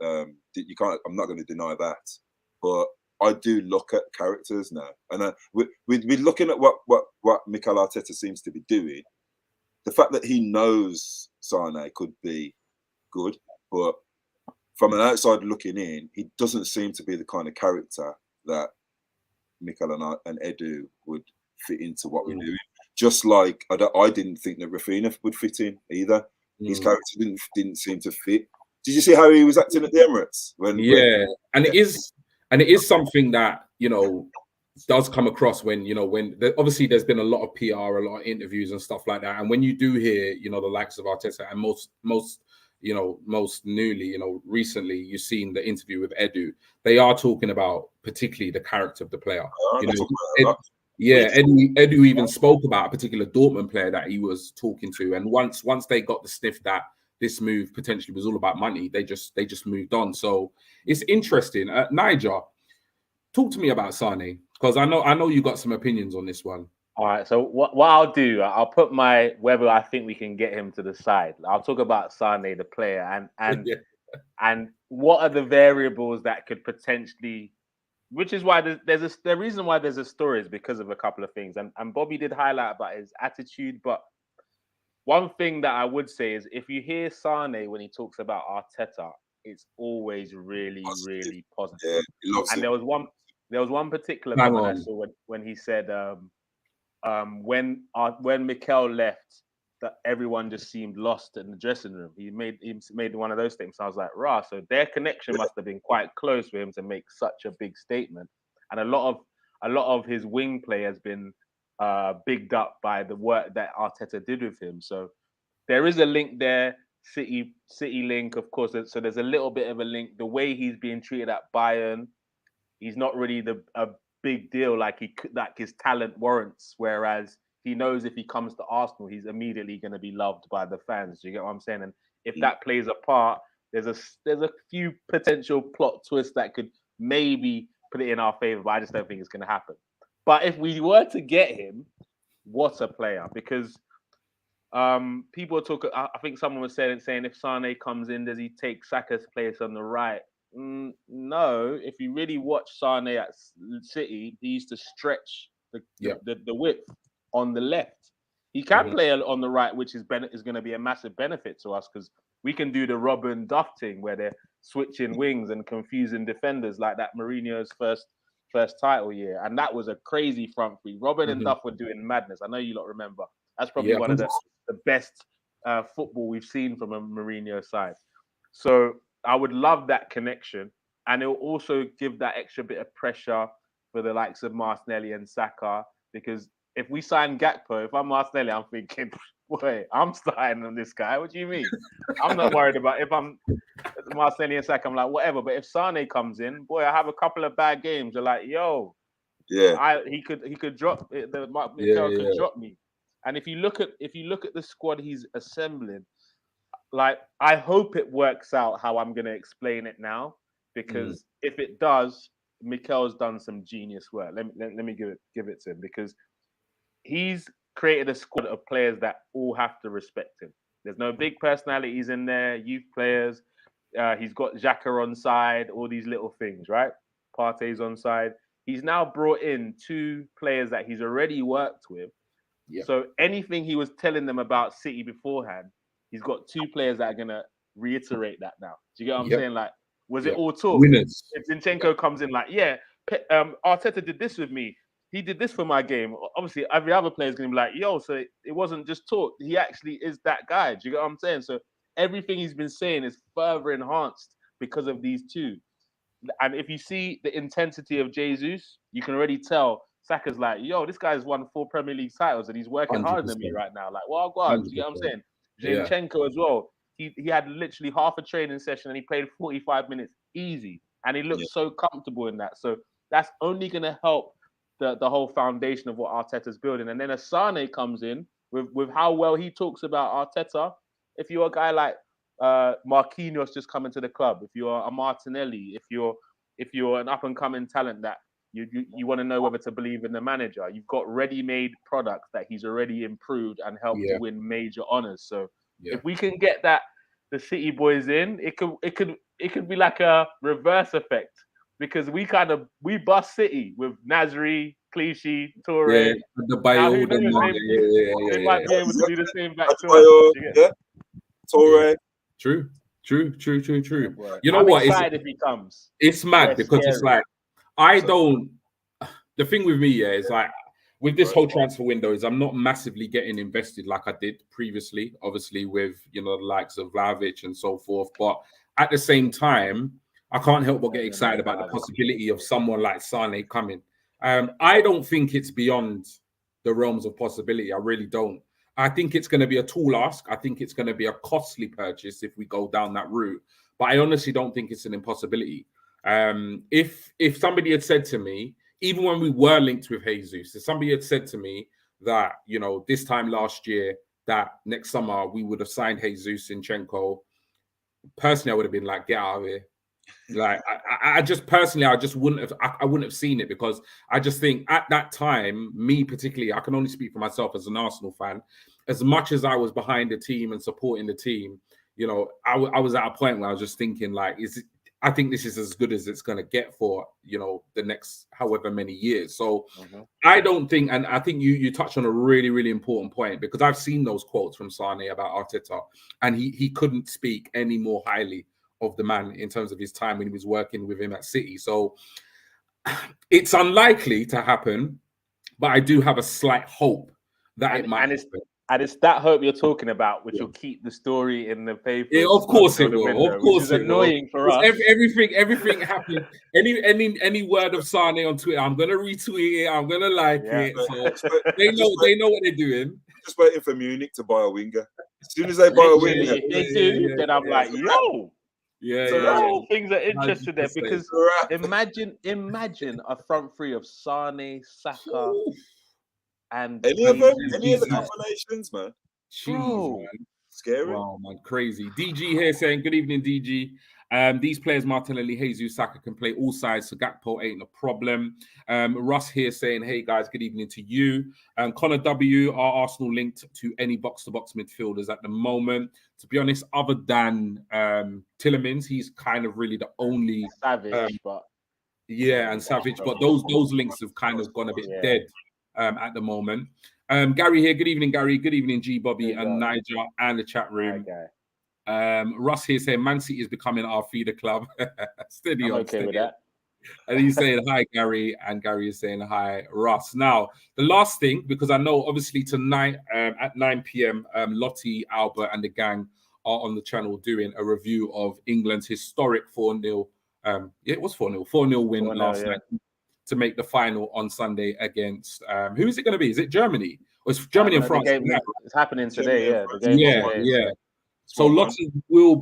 not going to deny that. But I do look at characters now, and we're looking at what Mikel Arteta seems to be doing. The fact that he knows Sane could be good, but from an outside looking in, he doesn't seem to be the kind of character that Mikel and Edu would fit into what we're doing. Just like I didn't think that Rafinha would fit in either. His character didn't seem to fit. Did you see how he was acting at the Emirates? And it is something that does come across when obviously there's been a lot of PR, a lot of interviews and stuff like that. And when you do hear the likes of Arteta and most newly, recently, you've seen the interview with Edu. They are talking about particularly the character of the player. Edu even spoke about a particular Dortmund player that he was talking to, and once they got the sniff that this move potentially was all about money, they just moved on. So it's interesting. Nigel, talk to me about Sane, because I know you got some opinions on this one. All right, so what I'll do, I'll put whether I think we can get him to the side. I'll talk about Sane, the player, and what are the variables that could potentially, which is why the reason why there's a story is because of a couple of things. And Bobby did highlight about his attitude, but one thing that I would say is if you hear Sane when he talks about Arteta, it's always really, really positive. Yeah, he loves and it. there was one particular comment I saw when he said when Mikel left, that everyone just seemed lost in the dressing room. He made one of those things. I was like, rah. So their connection must have been quite close for him to make such a big statement. And a lot of his wing play has been bigged up by the work that Arteta did with him. So there is a link there. City link, of course. So there's a little bit of a link. The way he's being treated at Bayern, he's not really a big deal like his talent warrants. Whereas he knows if he comes to Arsenal, he's immediately going to be loved by the fans. Do you get what I'm saying? And if that plays a part, there's a few potential plot twists that could maybe put it in our favor, but I just don't think it's going to happen. But if we were to get him, what a player! Because people talk. I think someone was saying if Sane comes in, does he take Saka's place on the right? No. If you really watch Sane at City, he used to stretch the width on the left. He can play on the right, which is going to be a massive benefit to us because we can do the Robin Duff thing where they're switching wings and confusing defenders like that Mourinho's first title year, and that was a crazy front three. Robin and Duff were doing madness. I know you lot remember. That's probably one of the best football we've seen from a Mourinho side. So I would love that connection, and it will also give that extra bit of pressure for the likes of Martinelli and Saka. Because if we sign Gakpo, if I'm Martinelli, I'm thinking, boy, I'm starting on this guy. What do you mean? I'm not worried about if I'm Martinelli and Saka. I'm like, whatever. But if Sane comes in, boy, I have a couple of bad games. You're like, yo, he could drop it. Could drop me. And if you look at the squad he's assembling, like I hope it works out how I'm going to explain it now, because if it does, Mikel's done some genius work. Let me give it to him, because he's created a squad of players that all have to respect him. There's no big personalities in there, youth players. He's got Xhaka on side, all these little things, right? Partey's on side. He's now brought in 2 players that he's already worked with. Yep. So anything he was telling them about City beforehand, he's got 2 players that are going to reiterate that now. Do you get what I'm saying? Like, was it all talk? Winners. If Zinchenko comes in like, Arteta did this with me. He did this for my game. Obviously, every other player is going to be like, yo, so it wasn't just talk. He actually is that guy. Do you get what I'm saying? So everything he's been saying is further enhanced because of these 2. And if you see the intensity of Jesus, you can already tell Saka's like, yo, this guy's won 4 Premier League titles and he's working harder than me right now. Like, well, go on. Do you get what I'm saying? Zinchenko as well. He had literally half a training session and he played 45 minutes easy. And he looked so comfortable in that. So that's only going to help the whole foundation of what Arteta's building. And then as Sane comes in with how well he talks about Arteta, if you're a guy like Marquinhos just coming to the club, if you're a Martinelli, if you're an up-and-coming talent that you want to know whether to believe in the manager, you've got ready-made products that he's already improved and helped to win major honors. So if we can get the City boys in, it could be like a reverse effect, because we bust City with Nasri, Clichy, Toure. The Bayo, they might be able to do the same back to Toure. True. Yeah, you know I'm what? excited if he comes. It's mad because it's like the thing with me, is like with this whole transfer window is I'm not massively getting invested like I did previously, obviously with the likes of Vlahovic and so forth. But at the same time, I can't help but get excited about the possibility of someone like Sane coming. I don't think it's beyond the realms of possibility. I really don't. I think it's going to be a tall ask. I think it's going to be a costly purchase if we go down that route. But I honestly don't think it's an impossibility. If somebody had said to me, even when we were linked with Jesus, if somebody had said to me that, this time last year, that next summer we would have signed Jesus, Zinchenko, personally, I would have been like, get out of here. Like I just personally, I just wouldn't have. I wouldn't have seen it because I just think at that time, me particularly, I can only speak for myself as an Arsenal fan. As much as I was behind the team and supporting the team, you know, I was at a point where I was just thinking, like, I think this is as good as it's going to get for, you know, the next however many years. So I don't think, and I think you touched on a really, really important point, because I've seen those quotes from Sane about Arteta, and he couldn't speak any more highly of the man in terms of his time when he was working with him at City. So it's unlikely to happen, but I do have a slight hope that it might happen. And it's that hope you're talking about, which will keep the story in the papers. Yeah, of course it will. Of course, which is annoying for us. Everything happens. Any word of Sane on Twitter, I'm gonna retweet it. I'm gonna like it. So they know what they're doing. Just waiting for Munich to buy a winger. As soon as they buy a winger, if they do, then I'm like, yo. Things are interesting there, because imagine a front three of Sane, Saka, and any of the combinations, man. Jeez, man. Scary. Wow, man, crazy. DG here saying, good evening, DG. These players, Martinelli, Jesus, Saka, can play all sides, so Gakpo ain't a problem. Russ here saying, hey guys, good evening to you. Connor W, are Arsenal linked to any box-to-box midfielders at the moment? To be honest, other than Tielemans, he's kind of really the only Savage, and Savage, but those links have kind of gone a bit dead at the moment. Gary here, good evening, Gary. Good evening, G Bobby and Nigel and the chat room. Russ here saying Man City is becoming our feeder club. Steady on. With that. And he's saying hi, Gary, and Gary is saying hi, Russ. Now, the last thing, because I know obviously tonight at 9 p.m, Lottie, Albert, and the gang are on the channel doing a review of England's historic 4-0. It was 4-0. 4-0 win last night to make the final on Sunday against who is it going to be? Is it Germany? Or it's Germany and France? It's happening today. So Lottie will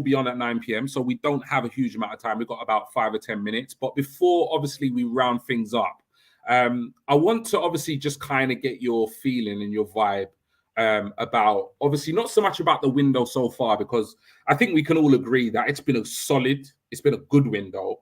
be on at 9 p.m. So we don't have a huge amount of time. We've got about 5 or 10 minutes. But before, obviously, we round things up, I want to obviously just kind of get your feeling and your vibe about, obviously, not so much about the window so far, because I think we can all agree that it's been a good window.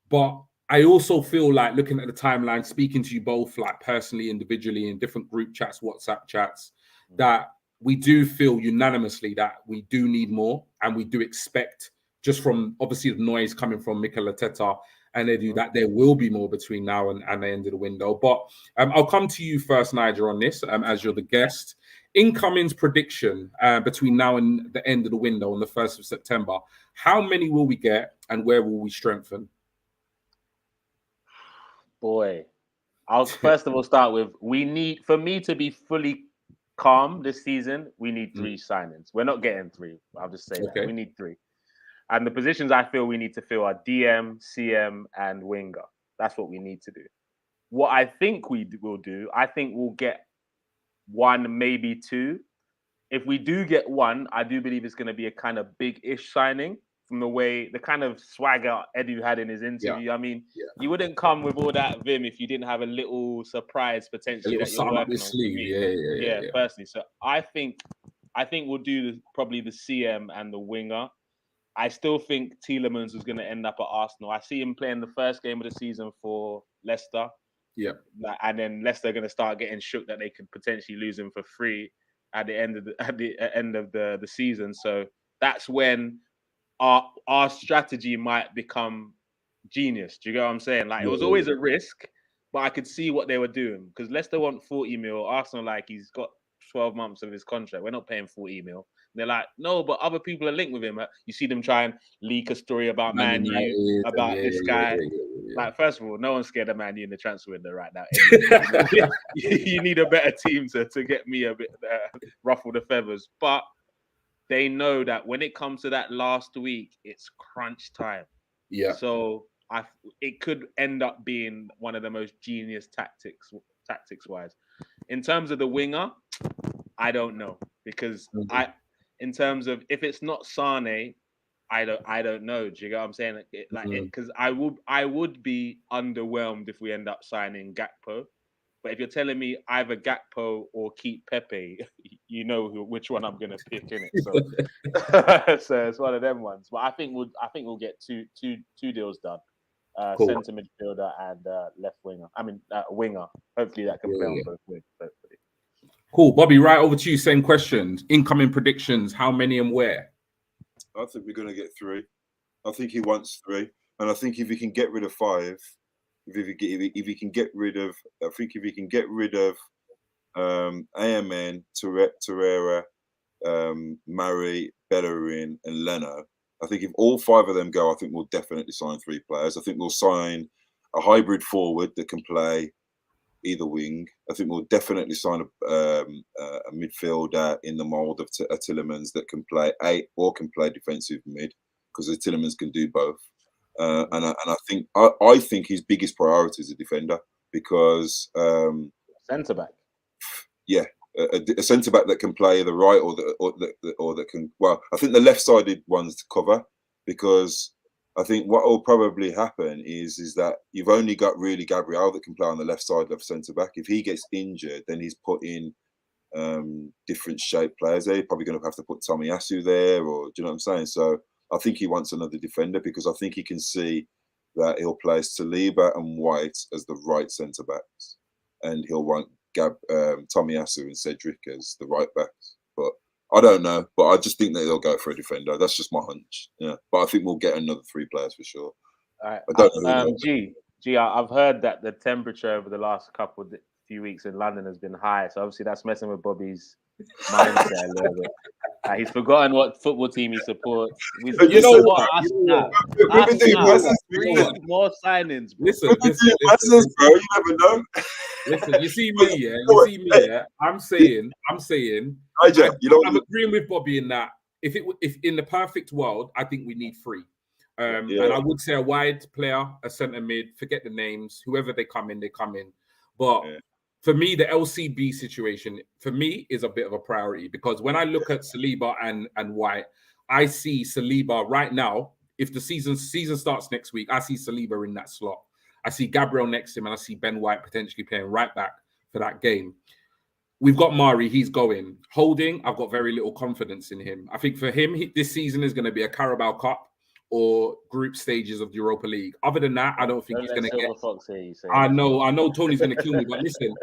But I also feel like, looking at the timeline, speaking to you both, like personally, individually, in different group chats, WhatsApp chats, that we do feel unanimously that we do need more, and we do expect, just from obviously the noise coming from Mikel Arteta and Edu, that there will be more between now and the end of the window. But I'll come to you first, Nigel, on this, as you're the guest. Incoming's prediction between now and the end of the window on the 1st of September. How many will we get, and where will we strengthen? Boy, I'll first of all start with, for me to be fully calm this season, we need 3 signings. We're not getting 3. I'll just say that. We need 3. And the positions I feel we need to fill are DM, CM, and winger. That's what we need to do. What I think we will do, I think we'll get 1, maybe 2. If we do get 1, I do believe it's going to be a kind of big-ish signing, from the kind of swagger Edu had in his interview. I mean, you wouldn't come with all that vim if you didn't have a little surprise potentially that you're working on. Personally. So I think we'll do probably the CM and the winger. I still think Tielemans is going to end up at Arsenal. I see him playing the first game of the season for Leicester. Yeah. And then Leicester are going to start getting shook that they could potentially lose him for free at the end of the season. So that's when our strategy might become genius. Do you get what I'm saying? Like, it was always a risk, but I could see what they were doing, because Leicester want 40 mil. Arsenal, like, he's got 12 months of his contract. We're not paying 40 mil. They're like, no, but other people are linked with him. You see them try and leak a story about Man U, about this guy. Like, first of all, no one's scared of Man U in the transfer window right now. You need a better team to get me a bit ruffle the feathers. But they know that when it comes to that last week, it's crunch time. Yeah. So it could end up being one of the most genius tactics-wise. In terms of the winger, I don't know, because in terms of, if it's not Sane, I don't know. Do you get what I'm saying? Because I would be underwhelmed if we end up signing Gakpo. But if you're telling me either Gakpo or keep Pepe, you know which one I'm gonna pick in it. So, so it's one of them ones. But I think we'll get two deals done. Cool. Centre midfielder and left winger. I mean, winger. Hopefully that can play on both wings. Hopefully. Cool, Bobby. Right over to you. Same questions. Incoming predictions. How many and where? I think we're going to get 3. I think he wants 3, and I think if he can get rid of 5, if he can get rid of, I think if he can get rid of AMN, Torreira, Murray, Bellerin, and Leno. I think if all 5 of them go, I think we'll definitely sign 3 players. I think we'll sign a hybrid forward that can play either wing. I think we'll definitely sign a midfielder in the mould of Tillemans that can play 8 or can play defensive mid, because Tillemans can do both. And I think his biggest priority is a defender, because centre back. Yeah. A centre back that can play the right or that can, well, I think the left-sided ones to cover, because I think what will probably happen is that you've only got really Gabriel that can play on the left side of centre back. If he gets injured, then he's put in different shaped players there. You're probably going to have to put Tomiyasu there, or do you know what I'm saying? So I think he wants another defender, because I think he can see that he'll play Saliba and White as the right centre backs, and he'll want Tomiyasu and Cedric as the right backs. But I don't know. But I just think that they'll go for a defender. That's just my hunch. Yeah. But I think we'll get another 3 players for sure. All right. I don't know. I've heard that the temperature over the last few weeks in London has been high. So obviously that's messing with Bobby's mindset a little bit. He's forgotten what football team he supports. You know what? More signings. Bro. Listen, bro. You never know. Listen, you see me, yeah. I'm saying. I'm agreeing with Bobby in that. If in the perfect world, I think we need 3. And I would say a wide player, a centre mid. Forget the names. Whoever they come in. But for me, the LCB situation for me is a bit of a priority, because when I look at Saliba and White, I see Saliba right now. If the season starts next week, I see Saliba in that slot. I see Gabriel next to him, and I see Ben White potentially playing right back for that game. We've got Mari, he's going. Holding, I've got very little confidence in him. I think for him, this season is going to be a Carabao Cup or group stages of the Europa League. Other than that, I don't think he's going to get. I know Tony's going to kill me, but listen,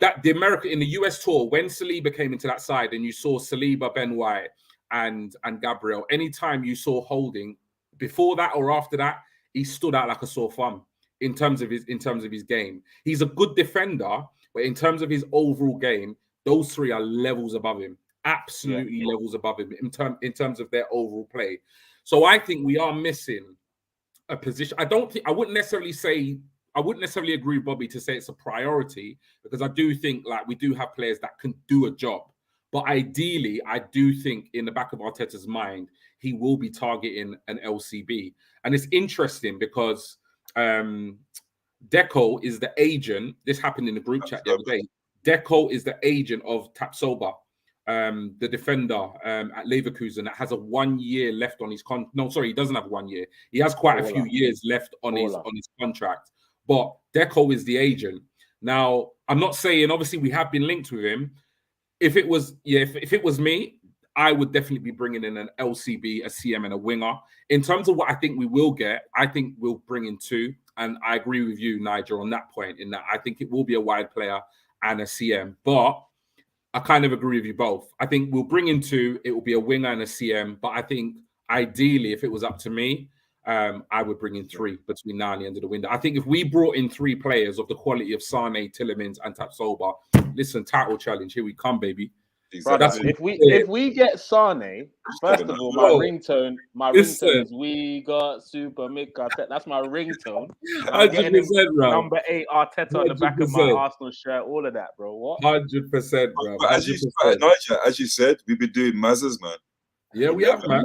in the US tour, when Saliba came into that side and you saw Saliba, Ben White, and Gabriel, anytime you saw Holding, before that or after that, he stood out like a sore thumb in terms of his game. He's a good defender, but in terms of his overall game, those 3 are levels above him. Absolutely levels above him in terms of their overall play. So I think we are missing a position. I wouldn't necessarily agree with Bobby to say it's a priority, because I do think like we do have players that can do a job. But ideally, I do think in the back of Arteta's mind, he will be targeting an LCB. And it's interesting because Deco is the agent. This happened in the group chat the other day. Deco is the agent of Tapsoba, the defender at Leverkusen, that has a 1 year left on his he doesn't have 1 year. He has quite a few years left on his contract. But Deco is the agent. Now, I'm not saying, obviously, we have been linked with him. If it was me, I would definitely be bringing in an LCB, a CM, and a winger. In terms of what I think we will get, I think we'll bring in 2. And I agree with you, Nigel, on that point, in that I think it will be a wide player and a CM. But I kind of agree with you both. I think we'll bring in 2. It will be a winger and a CM. But I think ideally, if it was up to me, I would bring in 3 between now and the end of the window. I think if we brought in 3 players of the quality of Sane, Tillemans, and Tapsoba, listen, title challenge, here we come, baby. Exactly. If we get Sane, first of all, my ringtone is "We got Super Mika." That's my ringtone. I'm getting number 8 Arteta on the back of my Arsenal shirt. All of that, bro. What? 100%, bro. But as you said, we've been doing Mazzers, man. Yeah, we have, man.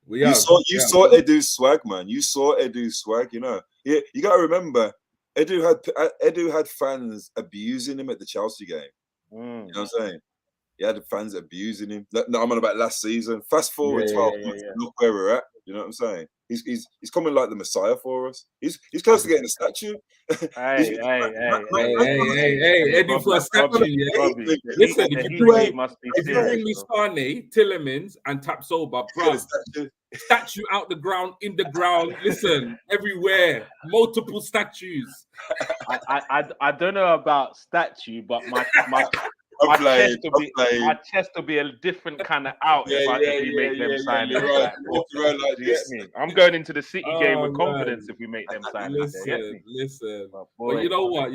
You saw Edu's swag, man. You saw Edu's swag. You know, you got to remember, Edu had fans abusing him at the Chelsea game. You know what I'm saying? He had the fans abusing him. No, I'm on about last season. Fast forward 12 months, look where we're at. You know what I'm saying? He's coming like the Messiah for us. He's close to getting a statue. Hey, Eddie for a statue. Listen, if you bring me Sane, Tillemans, and Tapsoba, bro, statue out the ground, in the ground. Listen, everywhere, multiple statues. I don't know about statue, but my chest will be a different kind of out if we make them sign it. Right. I'm going into the City game with confidence if we make them sign it. Listen. But you know what?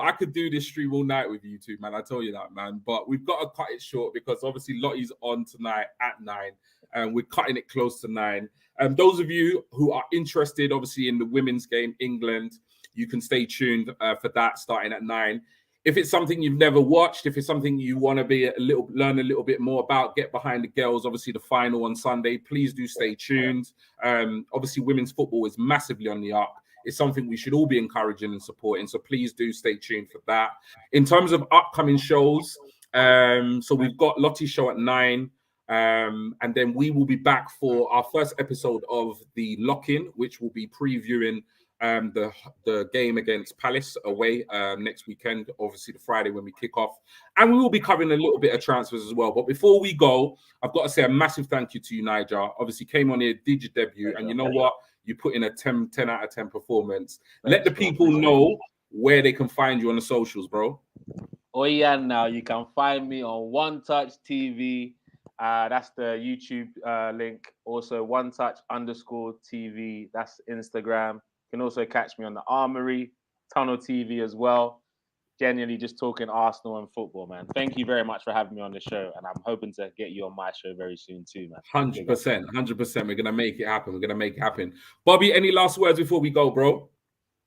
I could do this stream all night with you two, man. I tell you that, man. But we've got to cut it short because obviously Lottie's on tonight at 9, and we're cutting it close to 9. Those of you who are interested, obviously, in the women's game, England, you can stay tuned for that starting at 9. If it's something you've never watched, if it's something you want to learn a little bit more about, get behind the girls, obviously the final on Sunday, please do stay tuned. Obviously, women's football is massively on the up. It's something we should all be encouraging and supporting. So please do stay tuned for that. In terms of upcoming shows, so we've got Lottie's show at 9. And then we will be back for our first episode of the Lock-In, which will be previewing the game against Palace away next weekend, obviously the Friday when we kick off, and we will be covering a little bit of transfers as well. But before we go, I've got to say a massive thank you to you, Niger. Obviously came on here, did your debut, and you know what, you put in a 10 out of 10 performance. Let the people know where they can find you on the socials, bro. Oh yeah, now you can find me on One Touch TV. That's the YouTube link. Also OneTouch_TV. That's Instagram. You can also catch me on the Armory, Tunnel TV as well. Genuinely just talking Arsenal and football, man. Thank you very much for having me on the show, and I'm hoping to get you on my show very soon too, man. 100%. We're gonna make it happen. Bobby, any last words before we go, bro?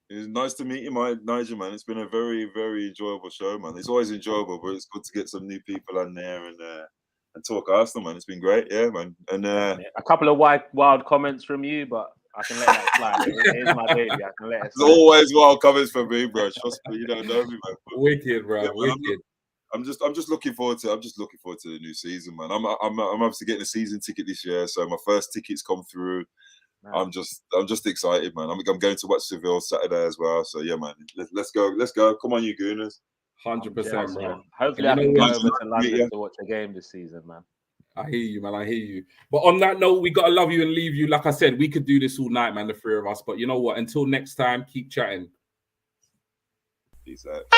It was nice to meet you, Nigel, man. It's been a very, very enjoyable show, man. It's always enjoyable, but it's good to get some new people on there and talk Arsenal, man. It's been great, yeah, man. And a couple of wild comments from you, but I can let that slide. It is my baby. I can let it slide. There's always wild comments from me, bro. Trust me, you don't know me, man. But, wicked, bro. Yeah, wicked. I'm just looking forward to the new season, man. I'm obviously getting a season ticket this year, so my first ticket's come through. Man. I'm just excited, man. I'm going to watch Seville Saturday as well. So yeah, man. Let's go. Come on, you Gooners. 100%, bro. Hopefully, I can go over to London to watch a game this season, man. I hear you, man. I hear you. But on that note, we got to love you and leave you. Like I said, we could do this all night, man, the three of us. But you know what? Until next time, keep chatting. Peace out.